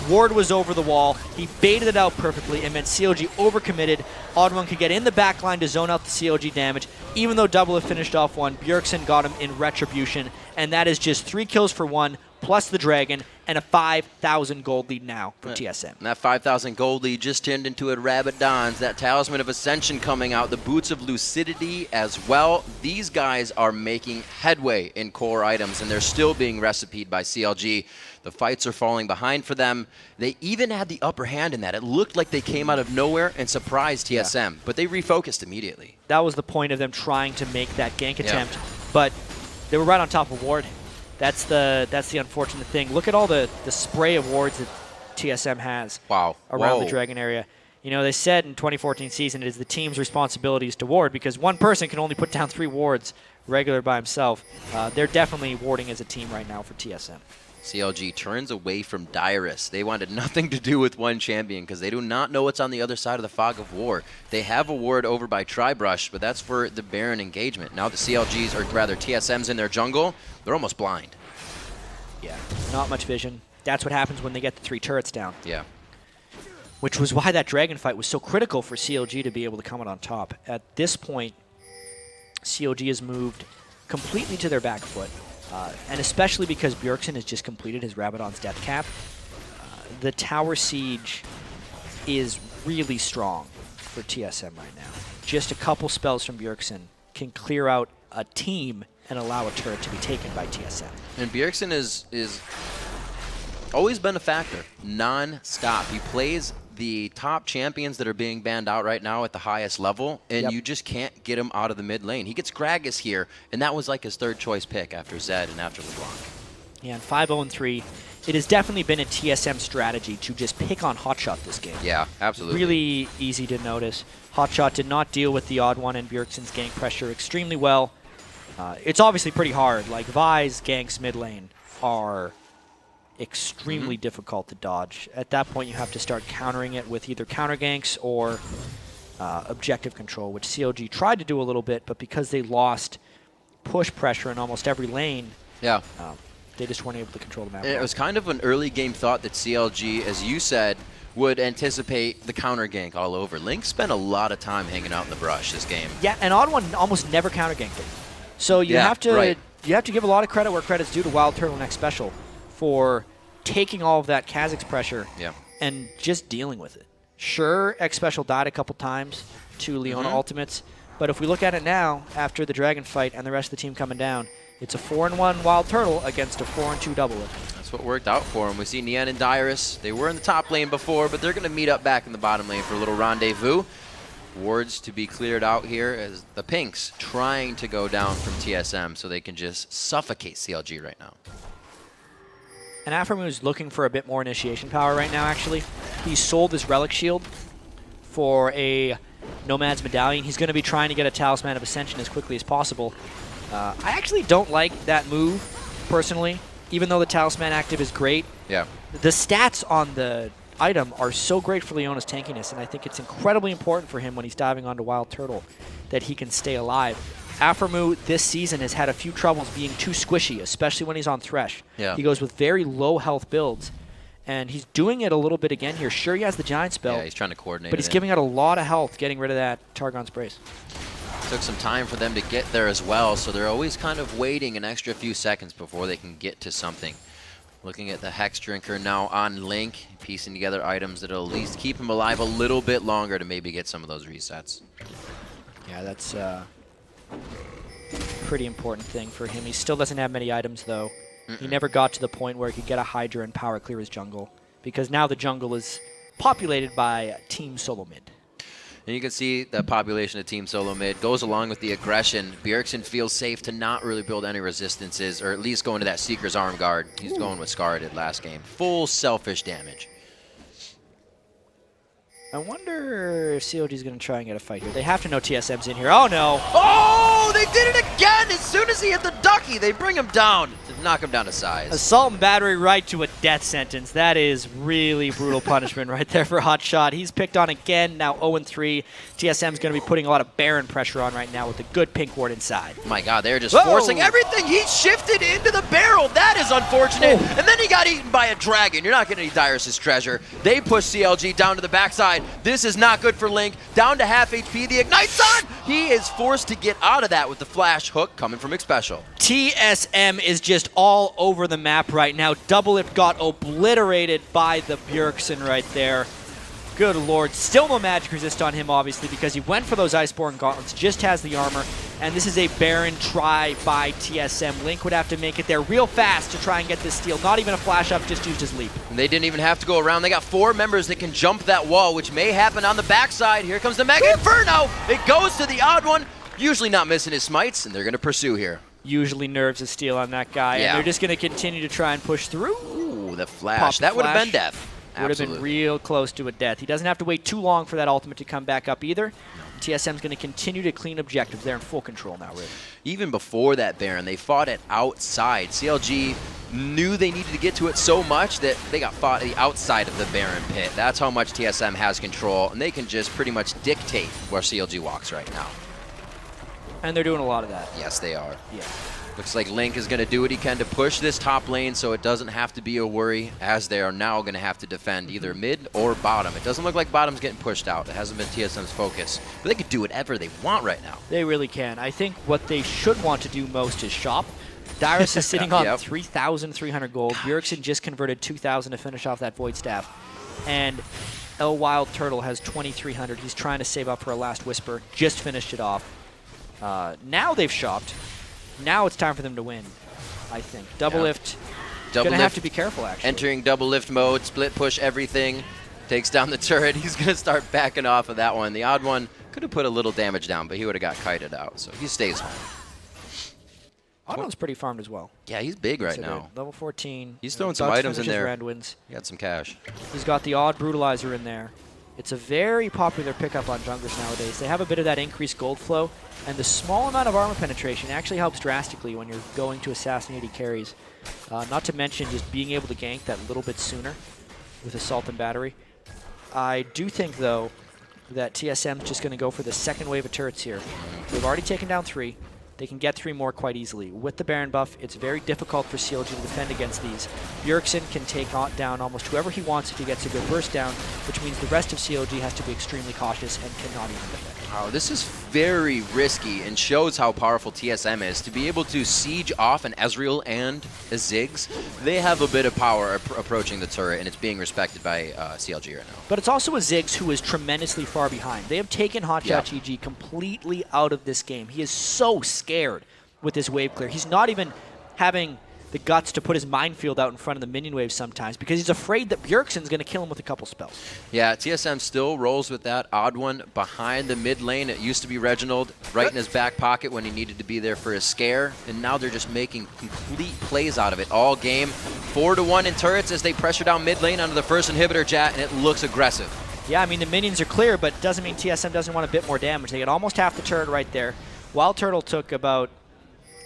Ward was over the wall. He baited it out perfectly. It meant CLG overcommitted. OddOne could get in the backline to zone out the CLG damage. Even though Doublelift finished off one, Bjergsen got him in retribution. And that is just 3 kills for 1, plus the Dragon, and a 5,000 gold lead now for TSM. And that 5,000 gold lead just turned into a Rabadon's. That Talisman of Ascension coming out. The Boots of Lucidity as well. These guys are making headway in core items, and they're still being recipeed by CLG. The fights are falling behind for them. They even had the upper hand in that. It looked like they came out of nowhere and surprised TSM, but they refocused immediately. That was the point of them trying to make that gank attempt, but they were right on top of Ward. That's the unfortunate thing. Look at all the spray of wards that TSM has around the Dragon area. You know, they said in 2014 season it is the team's responsibilities to ward because one person can only put down 3 wards regular by himself. They're definitely warding as a team right now for TSM. CLG turns away from Dyrus. They wanted nothing to do with one champion because they do not know what's on the other side of the fog of war. They have a ward over by Tribrush, but that's for the Baron engagement. Now the CLGs, or rather TSM's in their jungle, they're almost blind. Yeah, not much vision. That's what happens when they get the 3 turrets down. Yeah. Which was why that Dragon fight was so critical for CLG to be able to come out on top. At this point, CLG has moved completely to their back foot. And especially because Bjergsen has just completed his Rabadon's death cap, the tower siege is really strong for TSM right now. Just a couple spells from Bjergsen can clear out a team and allow a turret to be taken by TSM. And Bjergsen is always been a factor, non-stop. He plays the top champions that are being banned out right now at the highest level, and you just can't get him out of the mid lane. He gets Gragas here, and that was like his 3rd choice pick after Zed and after LeBlanc. Yeah, and 5-0-3, it has definitely been a TSM strategy to just pick on hotShot this game. Yeah, absolutely. Really easy to notice. hotShot did not deal with TheOddOne and Bjergsen's gank pressure extremely well. It's obviously pretty hard. Like, Vi's ganks mid lane are extremely difficult to dodge. At that point, you have to start countering it with either counter ganks or objective control, which CLG tried to do a little bit, but because they lost push pressure in almost every lane, they just weren't able to control the map. It was kind of an early game thought that CLG, as you said, would anticipate the counter gank all over. Link spent a lot of time hanging out in the brush this game. Yeah, and OddOne almost never counter ganked it. So you have to give a lot of credit where credit's due to WildTurtle and Xpecial for taking all of that Kha'Zix pressure and just dealing with it. Sure, Xpecial died a couple times to Leona ultimates, but if we look at it now, after the Dragon fight and the rest of the team coming down, it's a 4-1 WildTurtle against a 4-2 Doublelift. That's what worked out for him. We see Nien and Dyrus. They were in the top lane before, but they're going to meet up back in the bottom lane for a little rendezvous. Wards to be cleared out here as the Pinks trying to go down from TSM so they can just suffocate CLG right now. And Aphromoo is looking for a bit more initiation power right now, actually. He sold his Relic Shield for a Nomad's Medallion. He's going to be trying to get a Talisman of Ascension as quickly as possible. I actually don't like that move, personally, even though the Talisman active is great. Yeah. The stats on the item are so great for Leona's tankiness, and I think it's incredibly important for him when he's diving onto WildTurtle that he can stay alive. Aphromoo this season has had a few troubles being too squishy, especially when he's on Thresh. Yeah. He goes with very low health builds, and he's doing it a little bit again here. Sure, he has the Giant spell. Yeah, he's trying to coordinate but he's giving out a lot of health getting rid of that Targon's Brace. Took some time for them to get there as well, so they're always kind of waiting an extra few seconds before they can get to something. Looking at the Hex Drinker now on Link, piecing together items that'll at least keep him alive a little bit longer to maybe get some of those resets. Yeah, that's pretty important thing for him. He still doesn't have many items, though. He never got to the point where he could get a Hydra and power clear his jungle, because now the jungle is populated by Team Solomid. And you can see the population of Team Solomid goes along with the aggression. Bjergsen feels safe to not really build any resistances, or at least go into that Seeker's Arm Guard. He's going with Scar did last game. Full selfish damage. I wonder if CLG is going to try and get a fight here. They have to know TSM's in here. Oh, no. Oh, they did it again! As soon as he hit the ducky, they bring him down to knock him down to size. Assault and battery right to a death sentence. That is really brutal punishment right there for hotShot. He's picked on again, now 0-3. TSM's going to be putting a lot of Baron pressure on right now with a good pink ward inside. My God, they're just forcing everything. He shifted into the barrel. That is unfortunate. Oh. And then he got eaten by a dragon. You're not getting any Dyrus' treasure. They push CLG down to the backside. This is not good for Link. Down to half HP. The Ignite's on. He is forced to get out of that with the flash hook coming from Xpecial. TSM is just all over the map right now. Doublelift got obliterated by the Bjergsen right there. Good lord. Still no magic resist on him, obviously, because he went for those Iceborne gauntlets, just has the armor, and this is a Baron try by TSM. Link would have to make it there real fast to try and get this steal. Not even a flash up, just used his leap. And they didn't even have to go around. They got 4 members that can jump that wall, which may happen on the backside. Here comes the Mega Inferno. It goes to TheOddOne. Usually not missing his smites, and they're going to pursue here. Usually nerves a steal on that guy, and they're just going to continue to try and push through. Ooh, the flash. That would have been death. Would have been real close to a death. He doesn't have to wait too long for that ultimate to come back up either. TSM's going to continue to clean objectives. They're in full control now, Rick. Even before that Baron, they fought it outside. CLG knew they needed to get to it so much that they got fought the outside of the Baron pit. That's how much TSM has control, and they can just pretty much dictate where CLG walks right now. And they're doing a lot of that. Yes, they are. Yeah. Looks like Link is going to do what he can to push this top lane so it doesn't have to be a worry, as they are now going to have to defend either mid or bottom. It doesn't look like bottom's getting pushed out. It hasn't been TSM's focus. But they can do whatever they want right now. They really can. I think what they should want to do most is shop. Dyrus is sitting on 3,300 gold. Bjergsen just converted 2,000 to finish off that Void Staff. And WildTurtle has 2,300. He's trying to save up for a last Whisper. Just finished it off. Now they've shopped. Now it's time for them to win, I think. Doublelift, going to have to be careful, actually. Entering Doublelift mode, split push everything, takes down the turret. He's going to start backing off of that one. The odd one could have put a little damage down, but he would have got kited out, so he stays home. Otto's pretty farmed as well. Yeah, he's big right now. Level 14. He's throwing some items in there. Wins. He got some cash. He's got the odd Brutalizer in there. It's a very popular pickup on junglers nowadays. They have a bit of that increased gold flow, and the small amount of armor penetration actually helps drastically when you're going to assassinate carries. Not to mention just being able to gank that little bit sooner with Assault and Battery. I do think, though, that TSM's just going to go for the second wave of turrets here. They've already taken down 3. They can get 3 more quite easily. With the Baron buff, it's very difficult for CLG to defend against these. Bjergsen can take down almost whoever he wants if he gets a good burst down, which means the rest of CLG has to be extremely cautious and cannot even defend. Wow, this is very risky and shows how powerful TSM is. To be able to siege off an Ezreal and a Ziggs, they have a bit of power approaching the turret, and it's being respected by CLG right now. But it's also a Ziggs who is tremendously far behind. They have taken hotShotGG completely out of this game. He is so scared with this wave clear. He's not even having the guts to put his minefield out in front of the minion wave sometimes because he's afraid that Bjergsen's going to kill him with a couple spells. Yeah, TSM still rolls with that odd one behind the mid lane. It used to be Reginald right in his back pocket when he needed to be there for a scare, and now they're just making complete plays out of it all game. 4-1 in turrets as they pressure down mid lane onto the first inhibitor, Jat, and it looks aggressive. Yeah, I mean, the minions are clear, but it doesn't mean TSM doesn't want a bit more damage. They get almost half the turret right there. WildTurtle took about,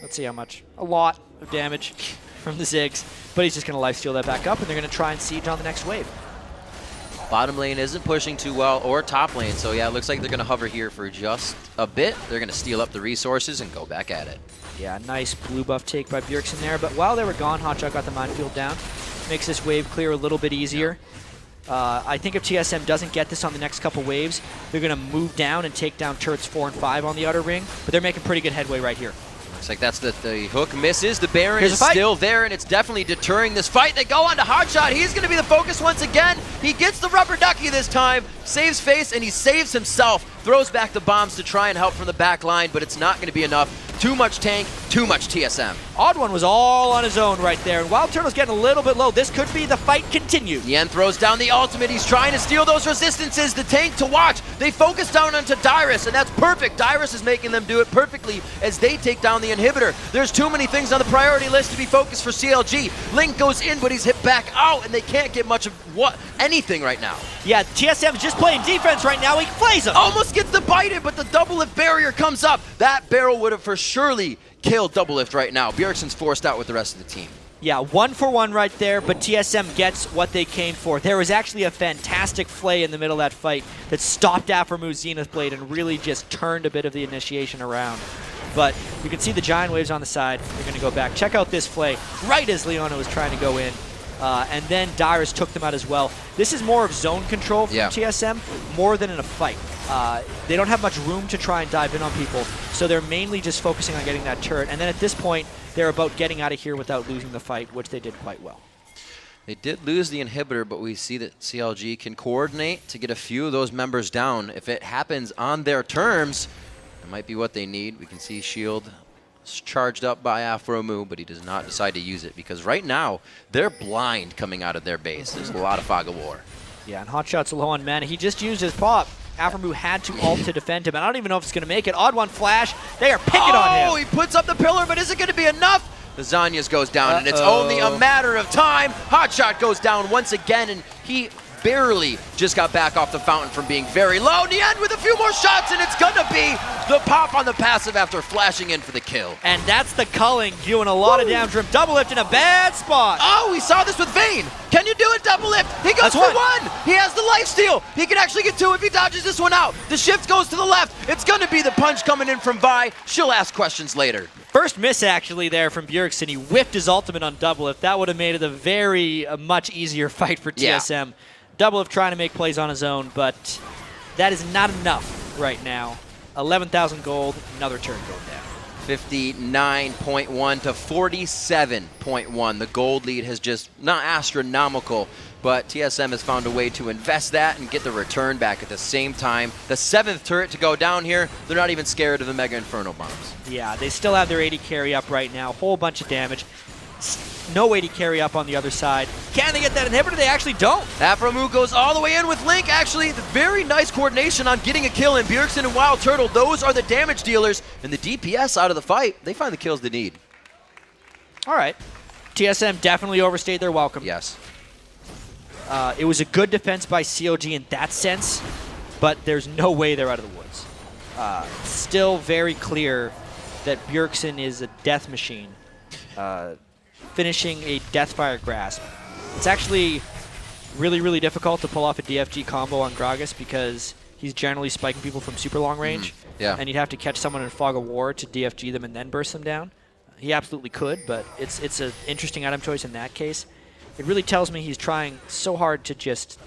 let's see how much, a lot of damage from the Ziggs, but he's just going to lifesteal that back up, and they're going to try and siege on the next wave. Bottom lane isn't pushing too well, or top lane, so yeah, it looks like they're going to hover here for just a bit. They're going to steal up the resources and go back at it. Yeah, nice blue buff take by Bjergsen there, but while they were gone, hotShot got the minefield down. Makes this wave clear a little bit easier. I think if TSM doesn't get this on the next couple waves, they're going to move down and take down turrets 4 and 5 on the outer ring, but they're making pretty good headway right here. Looks like that's the hook misses. The Baron is still there, and it's definitely deterring this fight. They go on to hotShot. He's going to be the focus once again. He gets the rubber ducky this time, saves face, and he saves himself. Throws back the bombs to try and help from the back line, but it's not going to be enough. Too much tank, too much TSM. OddOne was all on his own right there, and WildTurtle's getting a little bit low. This could be the fight continued. Nien throws down the ultimate. He's trying to steal those resistances. The tank to watch. They focus down onto Dyrus, and that's perfect. Dyrus is making them do it perfectly as they take down the inhibitor. There's too many things on the priority list to be focused for CLG. Link goes in, but he's hit back out, and they can't get much of anything right now. Yeah, TSM's just playing defense right now. He plays him. Almost gets the bite in, but the Doublelift barrier comes up. That barrel would have for surely killed Doublelift right now. Bjergsen's forced out with the rest of the team. Yeah, 1-for-1 right there, but TSM gets what they came for. There was actually a fantastic play in the middle of that fight that stopped Aphromoo Zenith Blade and really just turned a bit of the initiation around. But you can see the Giant Waves on the side. They're going to go back. Check out this play right as Leona was trying to go in. And then Dyrus took them out as well. This is more of zone control from TSM, more than in a fight. They don't have much room to try and dive in on people, so they're mainly just focusing on getting that turret. And then at this point, they're about getting out of here without losing the fight, which they did quite well. They did lose the inhibitor, but we see that CLG can coordinate to get a few of those members down. If it happens on their terms, it might be what they need. We can see Shield charged up by Aphromoo, but he does not decide to use it because right now they're blind coming out of their base. There's a lot of fog of war. Yeah, and hotShot's low on mana. He just used his pop. Aphromoo had to ult to defend him, and I don't even know if it's going to make it. OddOne flash. They are picking on him. Oh, he puts up the pillar, but is it going to be enough? The Zanyas goes down, and it's only a matter of time. hotShot goes down once again, and he barely just got back off the fountain from being very low. Nien with a few more shots, and it's gonna be the pop on the passive after flashing in for the kill. And that's the culling, doing a lot of damage from Doublelift in a bad spot. Oh, we saw this with Vayne. Can you do it, Doublelift? He goes for one. He has the lifesteal. He can actually get two if he dodges this one out. The shift goes to the left. It's gonna be the punch coming in from Vi. She'll ask questions later. First miss actually there from Bjergsen. He whiffed his ultimate on Doublelift. That would have made it a very much easier fight for TSM. Yeah. Doublelift trying to make plays on his own, but that is not enough right now. 11,000 gold, another turn going down. 59.1 to 47.1. The gold lead has just not astronomical, but TSM has found a way to invest that and get the return back at the same time. The 7th turret to go down here, they're not even scared of the Mega Inferno bombs. Yeah, they still have their 80 carry up right now, whole bunch of damage. No 80 carry up on the other side. Can they get that inhibitor? They actually don't. Aphromoo goes all the way in with Link. Actually, very nice coordination on getting a kill in. Bjergsen and WildTurtle, those are the damage dealers. And the DPS out of the fight, they find the kills they need. All right. TSM definitely overstayed their welcome. Yes. It was a good defense by CLG in that sense, but there's no way they're out of the woods. Still very clear that Bjergsen is a death machine. Finishing a Deathfire Grasp. It's actually really, really difficult to pull off a DFG combo on Gragas because he's generally spiking people from super long range. Yeah. And you'd have to catch someone in Fog of War to DFG them and then burst them down. He absolutely could, but it's an interesting item choice in that case. It really tells me he's trying so hard to just...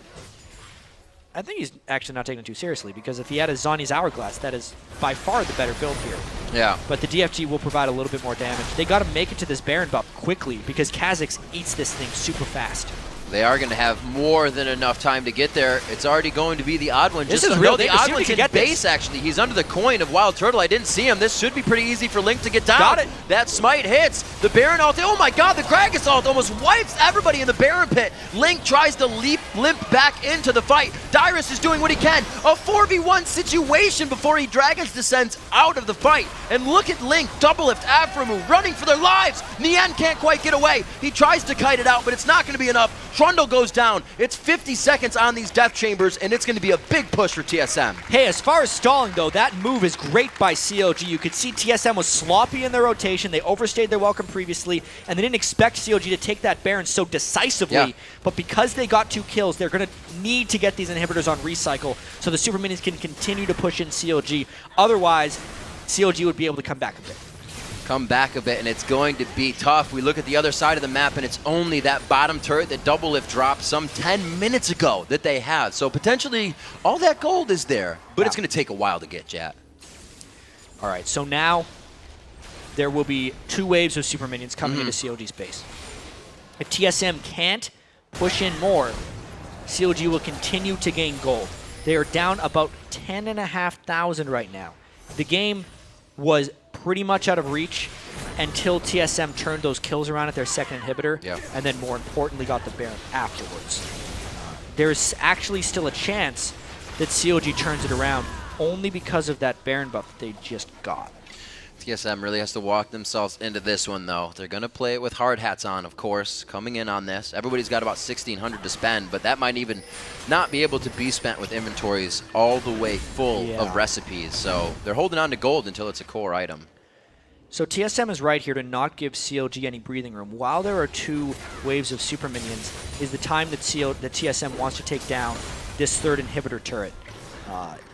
I think he's actually not taking it too seriously because if he had a Zani's Hourglass, that is by far the better build here. Yeah. But the DFG will provide a little bit more damage. They got to make it to this Baron buff quickly because Kha'Zix eats this thing super fast. They are going to have more than enough time to get there. It's already going to be the OddOne. This is real. The OddOne's in base, actually. He's under the coin of WildTurtle. I didn't see him. This should be pretty easy for Link to get down. Got it. That smite hits. The Baron ult. Oh my god, the Gragas ult almost wipes everybody in the Baron pit. Link tries to limp back into the fight. Dyrus is doing what he can. A 4v1 situation before he Dragons descends out of the fight. And look at Link, Doublelift, Aphromoo running for their lives. Nien can't quite get away. He tries to kite it out, but it's not going to be enough. Trundle goes down. It's 50 seconds on these death chambers, and it's going to be a big push for TSM. Hey, as far as stalling, though, that move is great by CLG. You could see TSM was sloppy in their rotation. They overstayed their welcome previously, and they didn't expect CLG to take that Baron so decisively. Yeah. But because they got 2 kills, they're going to need to get these inhibitors on recycle so the Super Minions can continue to push in CLG. Otherwise, CLG would be able to come back a bit. And it's going to be tough. We look at the other side of the map, and it's only that bottom turret that Doublelift dropped some 10 minutes ago that they have. So potentially, all that gold is there, but it's going to take a while to get, Jat. All right, so now there will be 2 waves of Super Minions coming into CLG's base. If TSM can't push in more, CLG will continue to gain gold. They are down about 10,500 right now. The game was pretty much out of reach until TSM turned those kills around at their second inhibitor, Yeah. and then more importantly got the Baron afterwards. There's actually still a chance that CLG turns it around only because of that Baron buff that they just got. TSM really has to walk themselves into this one, though. They're going to play it with hard hats on, of course, coming in on this. Everybody's got about 1,600 to spend, but that might even not be able to be spent with inventories all the way full of recipes. So they're holding on to gold until it's a core item. So TSM is right here to not give CLG any breathing room. While there are 2 waves of super minions, is the time that TSM wants to take down this third inhibitor turret.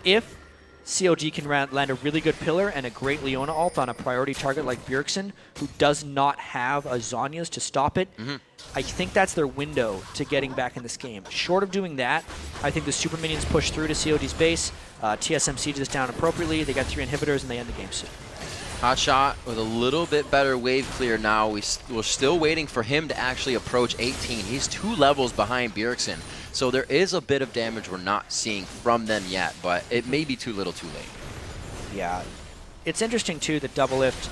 If CLG can land a really good pillar and a great Leona ult on a priority target like Bjergsen, who does not have a Zhonya's to stop it, I think that's their window to getting back in this game. Short of doing that, I think the super minions push through to CLG's base. TSM sieges this down appropriately. They got 3 inhibitors and they end the game soon. hotShot with a little bit better wave clear now. We're still waiting for him to actually approach 18. He's 2 levels behind Bjergsen. So there is a bit of damage we're not seeing from them yet, but it may be too little too late. Yeah. It's interesting, too, that Doublelift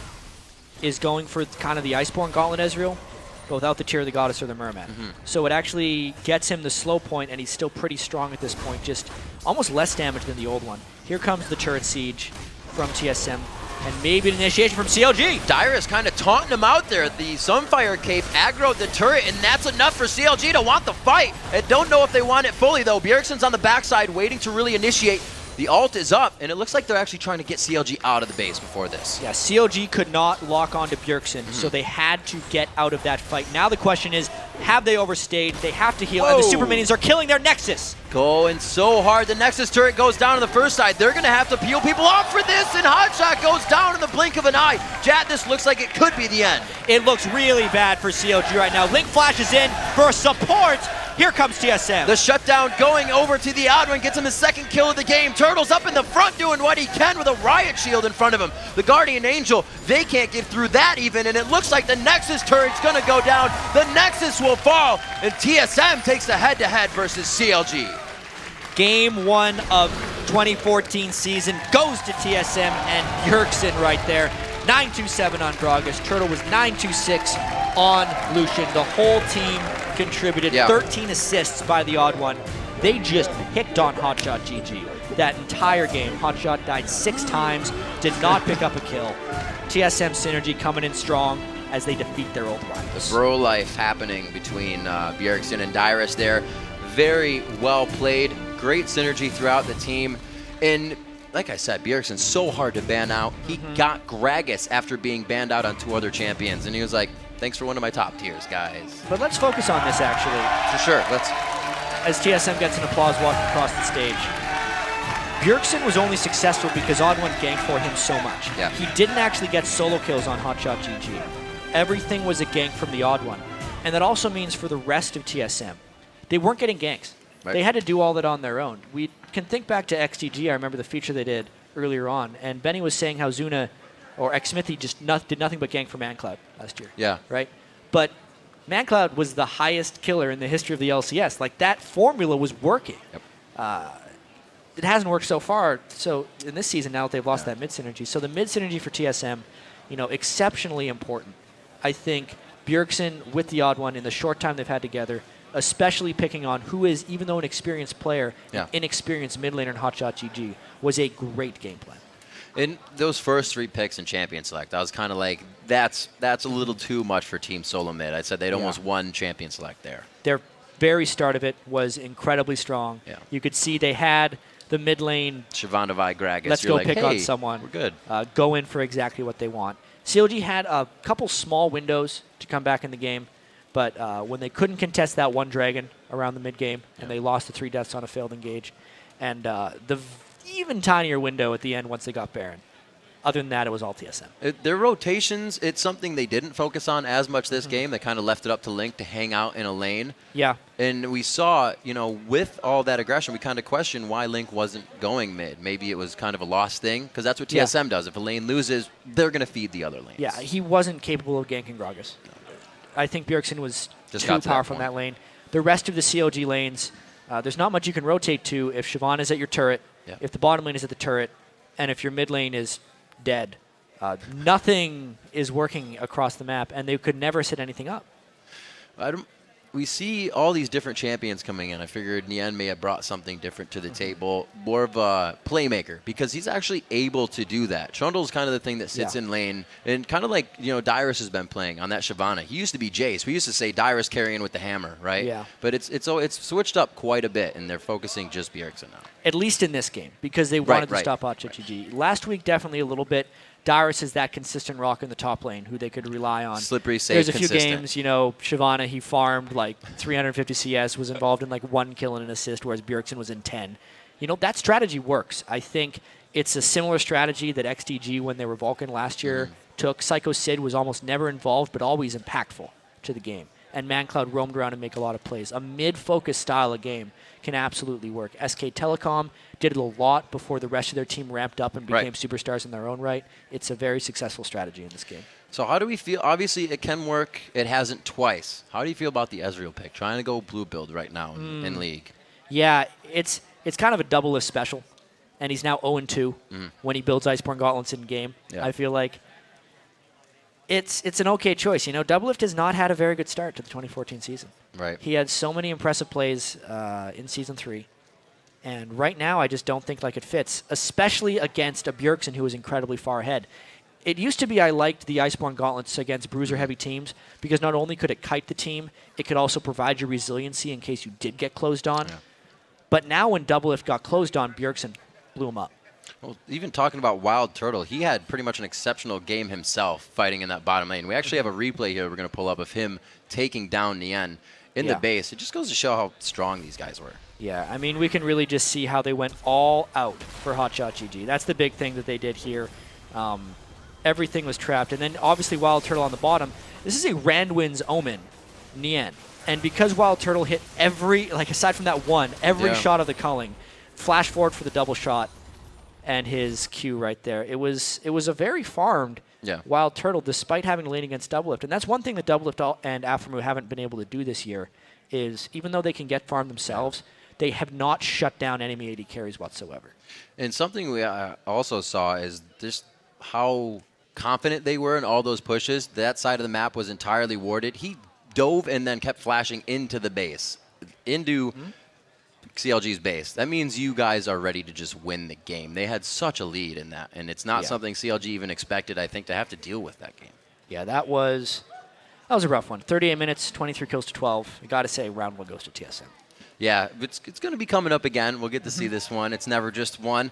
is going for kind of the Iceborne Gauntlet Ezreal, but without the Tear of the Goddess or the Merman. So it actually gets him the slow point, and he's still pretty strong at this point, just almost less damage than the old one. Here comes the turret siege from TSM. And maybe an initiation from CLG. Dyrus kind of taunting him out there. The Sunfire Cape aggroed the turret, and that's enough for CLG to want the fight. I don't know if they want it fully, though. Bjergsen's on the backside waiting to really initiate. The ult is up, and it looks like they're actually trying to get CLG out of the base before this. Yeah, CLG could not lock onto Bjergsen, so they had to get out of that fight. Now the question is, have they overstayed? They have to heal, and the super minions are killing their Nexus. Going so hard. The Nexus turret goes down on the first side. They're going to have to peel people off for this, and hotShot goes down in the blink of an eye. Jat, this looks like it could be the end. It looks really bad for CLG right now. Link flashes in for support. Here comes TSM. The shutdown going over to TheOddOne, gets him his 2nd kill of the game. Turtle's up in the front doing what he can with a riot shield in front of him. The Guardian Angel, they can't get through that even, and it looks like the Nexus turret's gonna go down. The Nexus will fall, and TSM takes the head-to-head versus CLG. Game 1 of 2014 season goes to TSM and Bjergsen right there. 927 on Gragas. Turtle was 926 on Lucian. The whole team contributed. 13 assists by TheOddOne. They just picked on hotShotGG that entire game. hotShot died 6 times, did not pick up a kill. TSM synergy coming in strong as they defeat their old rivals. The bro life happening between Bjergsen and Dyrus there. Very well played. Great synergy throughout the team. And like I said, Bjergsen's so hard to ban out. He got Gragas after being banned out on 2 other champions, and he was like, thanks for one of my top tiers, guys. But let's focus on this, actually. For sure, let's. As TSM gets an applause walking across the stage. Bjergsen was only successful because OddOne ganked for him so much. Yeah. He didn't actually get solo kills on hotShotGG. Everything was a gank from TheOddOne. And that also means for the rest of TSM, they weren't getting ganks. Right. They had to do all that on their own. We can think back to XTG. I remember the feature they did earlier on, and Benny was saying how Zuna or Xsmithy just did nothing but gank for ManCloud last year. Yeah. Right? But ManCloud was the highest killer in the history of the LCS. Like, that formula was working. Yep. It hasn't worked so far. So in this season, now that they've lost that mid synergy. So the mid synergy for TSM, exceptionally important. I think Bjergsen with TheOddOne in the short time they've had together, especially picking on who is, even though an experienced player, an inexperienced mid laner in hotShotGG, was a great game plan. In those first 3 picks in Champion Select, I was kind of like, that's a little too much for Team Solomid. I said they'd almost won Champion Select there. Their very start of it was incredibly strong. Yeah. You could see they had the mid lane. Shavandavai Gragas. Let's You're go like, pick hey, on someone. We're good. Go in for exactly what they want. CLG had a couple small windows to come back in the game, but when they couldn't contest that one dragon around the mid game, and they lost the 3 deaths on a failed engage, and the even tinier window at the end once they got Baron. Other than that, it was all TSM. Their rotations, it's something they didn't focus on as much this game. They kind of left it up to Link to hang out in a lane. Yeah. And we saw, with all that aggression, we kind of questioned why Link wasn't going mid. Maybe it was kind of a lost thing, because that's what TSM does. If a lane loses, they're going to feed the other lanes. Yeah, he wasn't capable of ganking Gragas. I think Bjergsen was Just too powerful in that lane. The rest of the CLG lanes, there's not much you can rotate to if Siobhan is at your turret, if the bottom lane is at the turret, and if your mid lane is dead. Nothing is working across the map, and they could never set anything up. We see all these different champions coming in. I figured Nien may have brought something different to the table, more of a playmaker, because he's actually able to do that. Trundle's kind of the thing that sits in lane, and kind of like, Dyrus has been playing on that Shyvana. He used to be Jace. We used to say Dyrus carrying with the hammer, right? Yeah. But it's switched up quite a bit, and they're focusing just Bjergsen now. At least in this game, because they wanted to stop hotShotGG. Last week, definitely a little bit. Dyrus is that consistent rock in the top lane who they could rely on. Slippery, safe, There's a consistent. few games, Shyvana, he farmed like 350 CS, was involved in like 1 kill and an assist, whereas Bjergsen was in 10. That strategy works. I think it's a similar strategy that XDG, when they were Vulcan last year, took. Psycho Sid was almost never involved, but always impactful to the game. And ManCloud roamed around and make a lot of plays. A mid-focus style of game can absolutely work. SK Telecom did it a lot before the rest of their team ramped up and became superstars in their own right. It's a very successful strategy in this game. So how do we feel? Obviously, it can work. It hasn't twice. How do you feel about the Ezreal pick? Trying to go blue build right now in League. Yeah, it's kind of a Doublelift special, and he's now 0-2 when he builds Iceborne Gauntlets in game. Yeah. I feel like it's an okay choice. Doublelift has not had a very good start to the 2014 season. Right. He had so many impressive plays in Season 3. And right now, I just don't think it fits, especially against a Bjergsen who is incredibly far ahead. It used to be I liked the Iceborne Gauntlets against bruiser-heavy teams because not only could it kite the team, it could also provide you resiliency in case you did get closed on. Yeah. But now when Doublelift got closed on, Bjergsen blew him up. Well, even talking about WildTurtle, he had pretty much an exceptional game himself fighting in that bottom lane. We actually have a replay here we're going to pull up of him taking down Nien in the base. It just goes to show how strong these guys were. Yeah, I mean, we can really just see how they went all out for hotShotGG. That's the big thing that they did here. Everything was trapped. And then, obviously, WildTurtle on the bottom. This is a Randwin's Omen, Nien. And because WildTurtle hit aside from that one, every shot of the culling, flash forward for the double shot, and his Q right there. It was a very farmed WildTurtle, despite having to lane against Doublelift. And that's one thing that Doublelift and Aphromoo haven't been able to do this year, is even though they can get farmed themselves, they have not shut down enemy AD carries whatsoever. And something we also saw is just how confident they were in all those pushes. That side of the map was entirely warded. He dove and then kept flashing into the base, into CLG's base. That means you guys are ready to just win the game. They had such a lead in that, and it's not something CLG even expected, I think, to have to deal with that game. Yeah, that was a rough one. 38 minutes, 23 kills to 12. I got to say, round 1 goes to TSM. Yeah, it's going to be coming up again. We'll get to see this one. It's never just one.